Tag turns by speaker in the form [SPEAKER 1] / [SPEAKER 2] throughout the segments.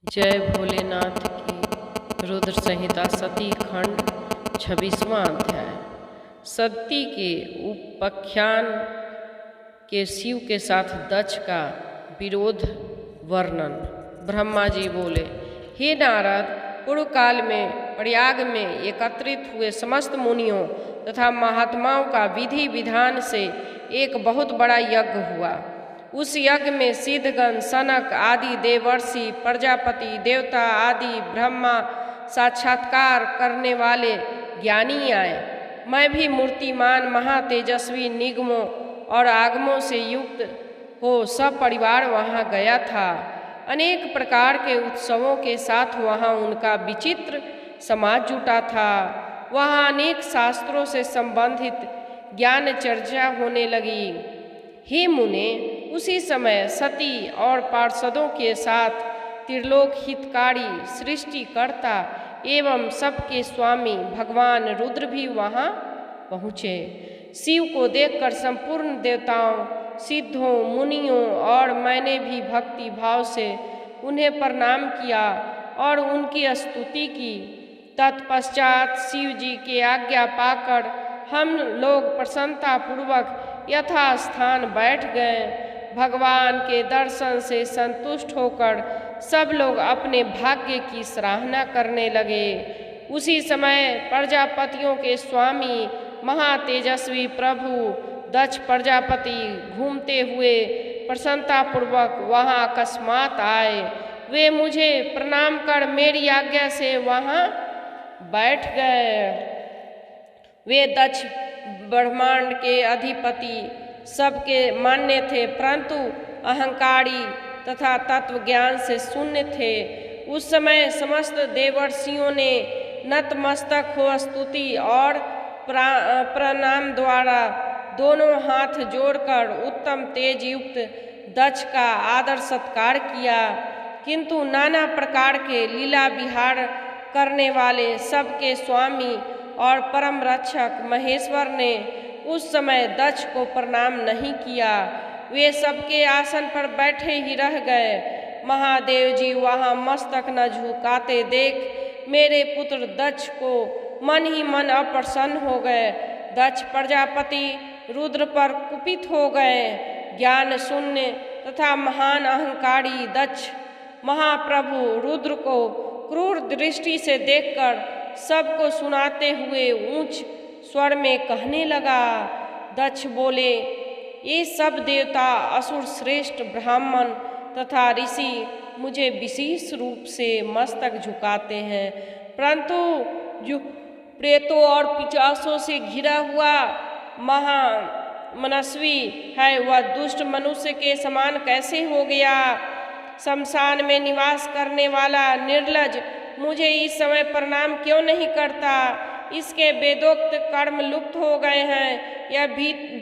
[SPEAKER 1] जय भोलेनाथ की। रुद्र संहिता सती खंड 26वां अध्याय। सती के उपाख्यान के शिव के साथ दक्ष का विरोध वर्णन। ब्रह्मा जी बोले, हे नारद, पूर्व काल में प्रयाग में एकत्रित हुए समस्त मुनियों तथा महात्माओं का विधि विधान से एक बहुत बड़ा यज्ञ हुआ। उस यज्ञ में सिद्धगण, सनक आदि देवर्षि, प्रजापति, देवता आदि ब्रह्मा साक्षात्कार करने वाले ज्ञानी आए। मैं भी मूर्तिमान महातेजस्वी निगमों और आगमों से युक्त हो सब परिवार वहाँ गया था। अनेक प्रकार के उत्सवों के साथ वहाँ उनका विचित्र समाज जुटा था। वहाँ अनेक शास्त्रों से संबंधित ज्ञान चर्चा होने लगी। हे मुने, उसी समय सती और पार्षदों के साथ त्रिलोक हितकारी, सृष्टिकर्ता एवं सबके स्वामी भगवान रुद्र भी वहाँ पहुँचे। शिव को देखकर संपूर्ण देवताओं, सिद्धों, मुनियों और मैंने भी भक्ति भाव से उन्हें प्रणाम किया और उनकी स्तुति की। तत्पश्चात शिव जी की आज्ञा पाकर हम लोग प्रसन्नतापूर्वक यथास्थान बैठ गए। भगवान के दर्शन से संतुष्ट होकर सब लोग अपने भाग्य की सराहना करने लगे। उसी समय प्रजापतियों के स्वामी महातेजस्वी प्रभु दक्ष प्रजापति घूमते हुए प्रसन्नतापूर्वक वहाँ अकस्मात आए। वे मुझे प्रणाम कर मेरी आज्ञा से वहाँ बैठ गए। वे दक्ष ब्रह्मांड के अधिपति सबके मान्य थे, परंतु अहंकारी तथा तत्व ज्ञान से शून्य थे। उस समय समस्त देवर्षियों ने नतमस्तक हो स्तुति और प्रणाम द्वारा दोनों हाथ जोड़कर उत्तम तेज युक्त दक्ष का आदर सत्कार किया। किंतु नाना प्रकार के लीला विहार करने वाले सबके स्वामी और परम रक्षक महेश्वर ने उस समय दक्ष को प्रणाम नहीं किया। वे सबके आसन पर बैठे ही रह गए। महादेव जी वहाँ मस्तक न झुकाते देख मेरे पुत्र दक्ष को मन ही मन अप्रसन्न हो गए। दक्ष प्रजापति रुद्र पर कुपित हो गए। ज्ञान शून्य तथा महान अहंकारी दक्ष महाप्रभु रुद्र को क्रूर दृष्टि से देखकर सबको सुनाते हुए ऊंच स्वर में कहने लगा। दक्ष बोले, ये सब देवता, असुर श्रेष्ठ ब्राह्मण तथा ऋषि मुझे विशेष रूप से मस्तक झुकाते हैं, परंतु जो प्रेतों और पिशाचों से घिरा हुआ महामनस्वी है वह दुष्ट मनुष्य के समान कैसे हो गया। शमशान में निवास करने वाला निर्लज मुझे इस समय प्रणाम क्यों नहीं करता। इसके वेदोक्त कर्म लुप्त हो गए हैं। यह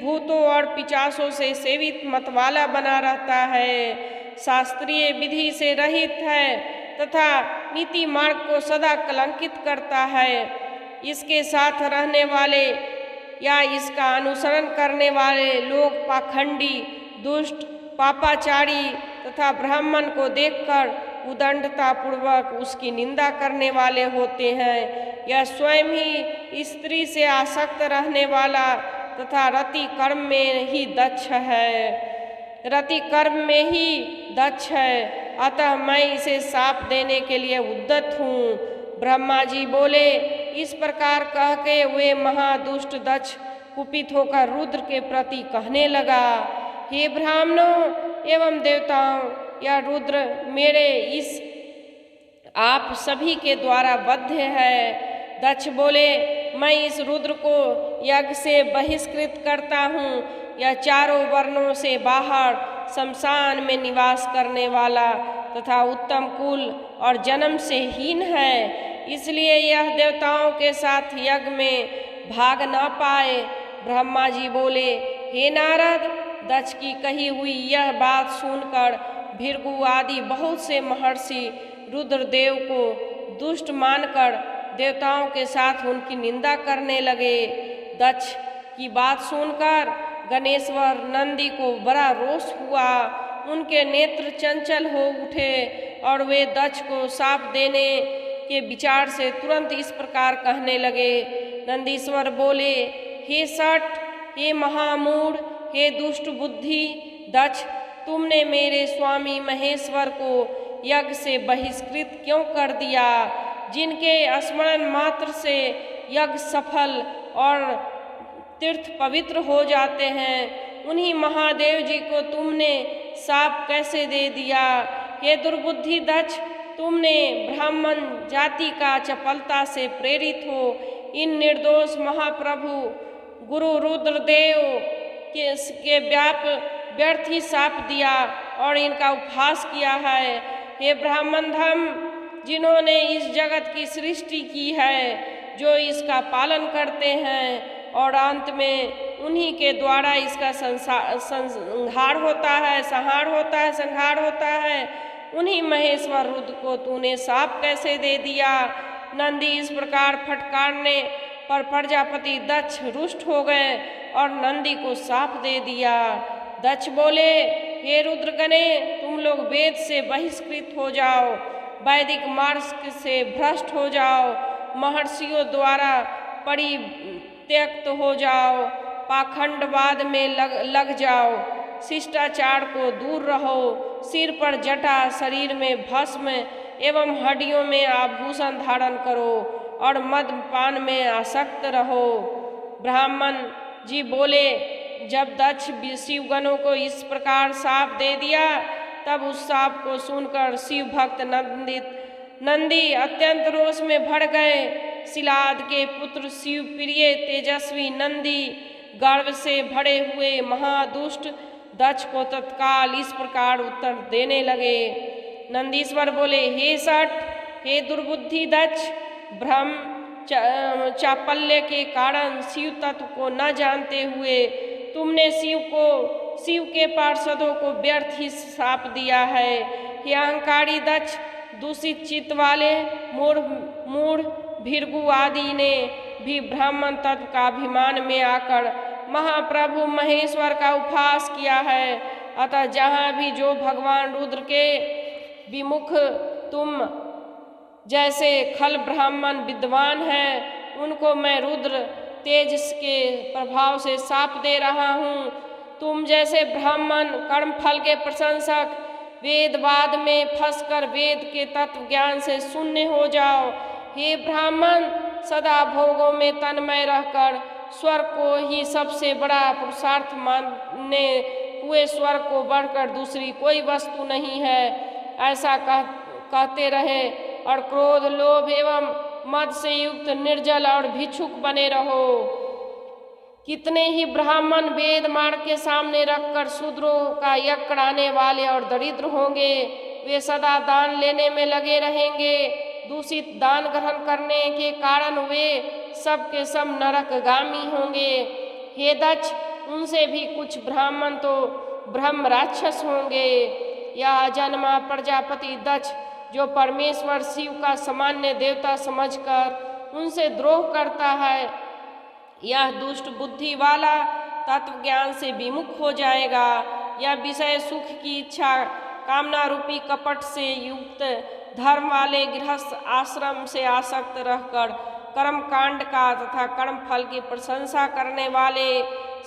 [SPEAKER 1] भूतों और पिशाचों से सेवित मतवाला बना रहता है, शास्त्रीय विधि से रहित है तथा नीति मार्ग को सदा कलंकित करता है। इसके साथ रहने वाले या इसका अनुसरण करने वाले लोग पाखंडी, दुष्ट, पापाचारी तथा ब्राह्मण को देखकर उदंडतापूर्वक उसकी निंदा करने वाले होते हैं। यह स्वयं ही स्त्री से आसक्त रहने वाला तथा रति कर्म में ही दक्ष है। रति कर्म में ही दक्ष है, अतः मैं इसे शाप देने के लिए उद्यत हूँ। ब्रह्मा जी बोले, इस प्रकार कह के वे महादुष्ट दक्ष कुपित होकर रुद्र के प्रति कहने लगा, हे ब्राह्मणों एवं देवताओं, यह रुद्र मेरे इस आप सभी के द्वारा बद्ध है। दक्ष बोले, मैं इस रुद्र को यज्ञ से बहिष्कृत करता हूँ। यह चारों वर्णों से बाहर शमशान में निवास करने वाला तथा उत्तम कुल और जन्म से हीन है, इसलिए यह देवताओं के साथ यज्ञ में भाग न पाए। ब्रह्मा जी बोले, हे नारद, दक्ष की कही हुई यह बात सुनकर भृगु आदि बहुत से महर्षि रुद्रदेव को दुष्ट मानकर देवताओं के साथ उनकी निंदा करने लगे। दक्ष की बात सुनकर गणेश्वर नंदी को बड़ा रोष हुआ। उनके नेत्र चंचल हो उठे और वे दक्ष को शाप देने के विचार से तुरंत इस प्रकार कहने लगे। नंदीश्वर बोले, हे सठ, हे महामूढ़, हे दुष्ट बुद्धि दक्ष, तुमने मेरे स्वामी महेश्वर को यज्ञ से बहिष्कृत क्यों कर दिया? जिनके स्मरण मात्र से यज्ञ सफल और तीर्थ पवित्र हो जाते हैं, उन्हीं महादेव जी को तुमने शाप कैसे दे दिया? हे दुर्बुद्धि दक्ष, तुमने ब्राह्मण जाति का चपलता से प्रेरित हो इन निर्दोष महाप्रभु गुरु रुद्रदेव के व्यर्थ ही शाप दिया और इनका उपहास किया है। हे ब्राह्मण धम, जिन्होंने इस जगत की सृष्टि की है, जो इसका पालन करते हैं और अंत में उन्हीं के द्वारा इसका संहार होता है, उन्हीं महेश्वर रुद्र को तूने शाप कैसे दे दिया? नंदी इस प्रकार फटकारने पर प्रजापति दक्ष रुष्ट हो गए और नंदी को शाप दे दिया। दक्ष बोले, हे रुद्रगणे, तुम लोग वेद से बहिष्कृत हो जाओ, वैदिक मार्ग से भ्रष्ट हो जाओ, महर्षियों द्वारा परित्यक्त हो जाओ, पाखंडवाद में लग जाओ, शिष्टाचार को दूर रहो, सिर पर जटा, शरीर में भस्म एवं हड्डियों में आभूषण धारण करो और मदपान में आसक्त रहो। ब्राह्मण जी बोले, जब दक्ष शिवगणों को इस प्रकार शाप दे दिया, तब उस शाप को सुनकर शिव भक्त नंदी अत्यंत रोष में भर गए। शिलाद के पुत्र शिव प्रिय तेजस्वी नंदी गर्व से भरे हुए महादुष्ट दक्ष को तत्काल इस प्रकार उत्तर देने लगे। नंदीश्वर बोले, हे सठ, हे दुर्बुद्धि दक्ष, भ्रम चापल्य के कारण शिव तत्व को न जानते हुए तुमने शिव के पार्षदों को व्यर्थ ही शाप दिया है। हे अहंकारी दक्ष, दूषित चित्त वाले मूढ़ भृगु आदि ने भी ब्राह्मण तत्व का अभिमान में आकर महाप्रभु महेश्वर का उपहास किया है। अतः जहाँ भी जो भगवान रुद्र के विमुख तुम जैसे खल ब्राह्मण विद्वान हैं, उनको मैं रुद्र तेज के प्रभाव से शाप दे रहा हूँ। तुम जैसे ब्राह्मण कर्मफल के प्रशंसक वेदवाद में फंसकर वेद के तत्व ज्ञान से शून्य हो जाओ। हे ब्राह्मण, सदा भोगों में तन्मय रहकर स्वर्ग को ही सबसे बड़ा पुरुषार्थ मानने हुए स्वर्ग को बढ़कर दूसरी कोई वस्तु नहीं है, ऐसा कहते रहे और क्रोध, लोभ एवं मद से युक्त निर्जल और भिक्षुक बने रहो। कितने ही ब्राह्मण वेद मार्ग के सामने रखकर शूद्रों का यज्ञ कराने वाले और दरिद्र होंगे। वे सदा दान लेने में लगे रहेंगे। दूषित दान ग्रहण करने के कारण वे सब के सब नरकगामी होंगे। हे दक्ष, उनसे भी कुछ ब्राह्मण तो ब्रह्म राक्षस होंगे। यह जन्मा प्रजापति दक्ष, जो परमेश्वर शिव का सामान्य देवता समझकर उनसे द्रोह करता है, यह दुष्ट बुद्धि वाला तत्व ज्ञान से विमुख हो जाएगा। यह विषय सुख की इच्छा कामना रूपी कपट से युक्त धर्म वाले गृहस्थ आश्रम से आसक्त रहकर कर्म कांड का तथा कर्म फल की प्रशंसा करने वाले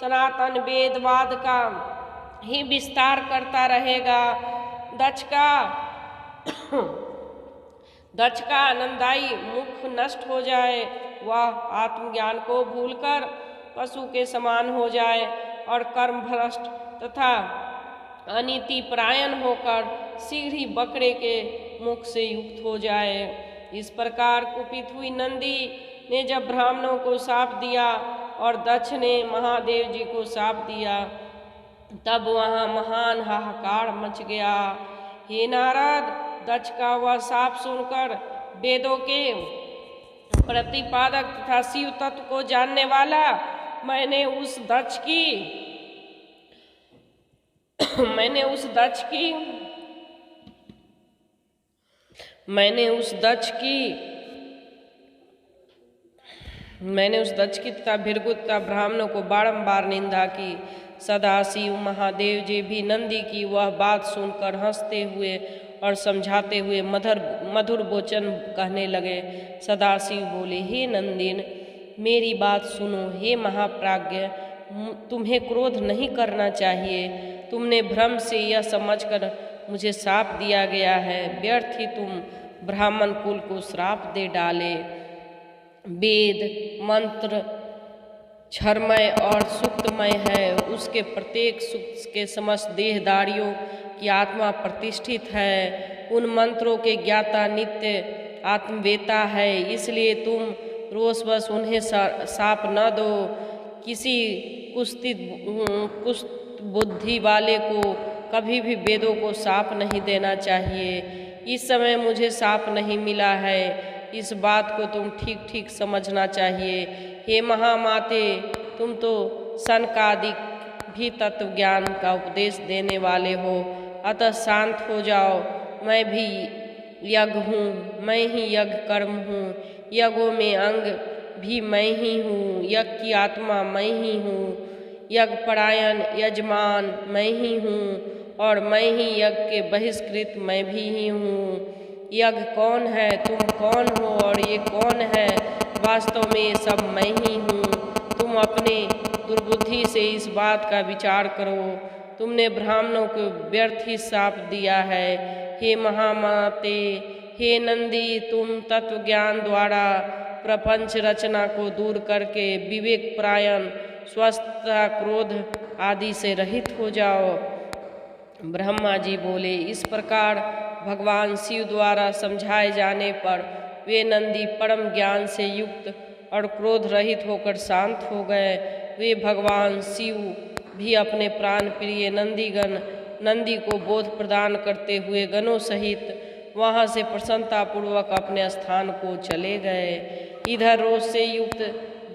[SPEAKER 1] सनातन वेदवाद का ही विस्तार करता रहेगा। दक्ष का आनंददायी मुख नष्ट हो जाए, वह आत्मज्ञान को भूलकर पशु के समान हो जाए और कर्म भ्रष्ट तथा अनीति परायण होकर शीघ्र ही बकरे के मुख से युक्त हो जाए। इस प्रकार कुपित हुई नंदी ने जब ब्राह्मणों को शाप दिया और दक्ष ने महादेव जी को शाप दिया, तब वहाँ महान हाहाकार मच गया। हे नारद, दक्ष का वह शाप सुनकर वेदों के प्रतिपादक तथा शिव तत्व को जानने वाला मैंने उस दक्ष की तथा भृगु तथा ब्राह्मणों को बारंबार निंदा की। सदाशिव महादेव जी भी नंदी की वह बात सुनकर हंसते हुए और समझाते हुए मधुर वचन कहने लगे। सदाशिव बोले, हे नंदिन, मेरी बात सुनो। हे महाप्राज्ञ, तुम्हें क्रोध नहीं करना चाहिए। तुमने भ्रम से यह समझकर मुझे श्राप दिया गया है। व्यर्थ ही तुम ब्राह्मण कुल को श्राप दे डाले। वेद मंत्र क्षरमय और सुक्तमय है, उसके प्रत्येक सूक्त के समस्त देहधारियों की आत्मा प्रतिष्ठित है। उन मंत्रों के ज्ञाता नित्य आत्मवेता है, इसलिए तुम रोषवश उन्हें शाप न दो। किसी कुस्त बुद्धि वाले को कभी भी वेदों को शाप नहीं देना चाहिए। इस समय मुझे शाप नहीं मिला है, इस बात को तुम ठीक ठीक समझना चाहिए। हे महामाते, तुम तो सनकादिक भी तत्व ज्ञान का उपदेश देने वाले हो, अतः शांत हो जाओ। मैं भी यज्ञ हूँ, मैं ही यज्ञ कर्म हूँ, यज्ञों में अंग भी मैं ही हूँ, यज्ञ की आत्मा मैं ही हूँ, यज्ञ परायण यजमान मैं ही हूँ और मैं ही यज्ञ के बहिष्कृत मैं भी ही हूँ। यज्ञ कौन है, तुम कौन हो और ये कौन है? वास्तव में ये सब मैं ही हूँ। तुम अपने दुर्बुद्धि से इस बात का विचार करो। तुमने ब्राह्मणों को व्यर्थ ही शाप दिया है। हे महामाते, हे नंदी, तुम तत्व ज्ञान द्वारा प्रपंच रचना को दूर करके विवेक परायण, स्वस्थता, क्रोध आदि से रहित हो जाओ। ब्रह्मा जी बोले, इस प्रकार भगवान शिव द्वारा समझाए जाने पर वे नंदी परम ज्ञान से युक्त और क्रोध रहित होकर शांत हो गए। वे भगवान शिव भी अपने प्राण प्रिय नंदी को बोध प्रदान करते हुए गणों सहित वहाँ से प्रसन्नतापूर्वक अपने स्थान को चले गए। इधर रोष से युक्त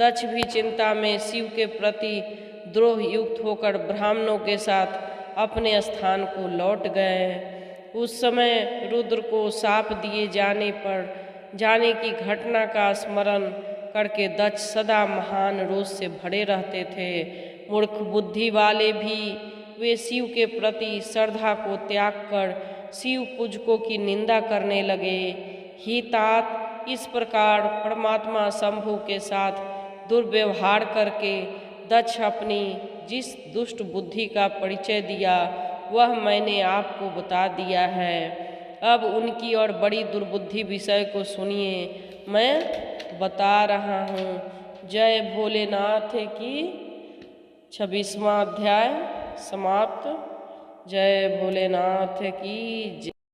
[SPEAKER 1] दक्ष भी चिंता में शिव के प्रति द्रोह युक्त होकर ब्राह्मणों के साथ अपने स्थान को लौट गए। उस समय रुद्र को शाप दिए जाने की घटना का स्मरण करके दक्ष सदा महान रोष से भरे रहते थे। मूर्ख बुद्धि वाले भी वे शिव के प्रति श्रद्धा को त्याग कर शिव पूजकों की निंदा करने लगे। ही तात, इस प्रकार परमात्मा शंभु के साथ दुर्व्यवहार करके दक्ष अपनी जिस दुष्ट बुद्धि का परिचय दिया वह मैंने आपको बता दिया है। अब उनकी और बड़ी दुर्बुद्धि विषय को सुनिए, मैं बता रहा हूँ। जय भोलेनाथ की 26वां अध्याय समाप्त। जय भोलेनाथ की जय।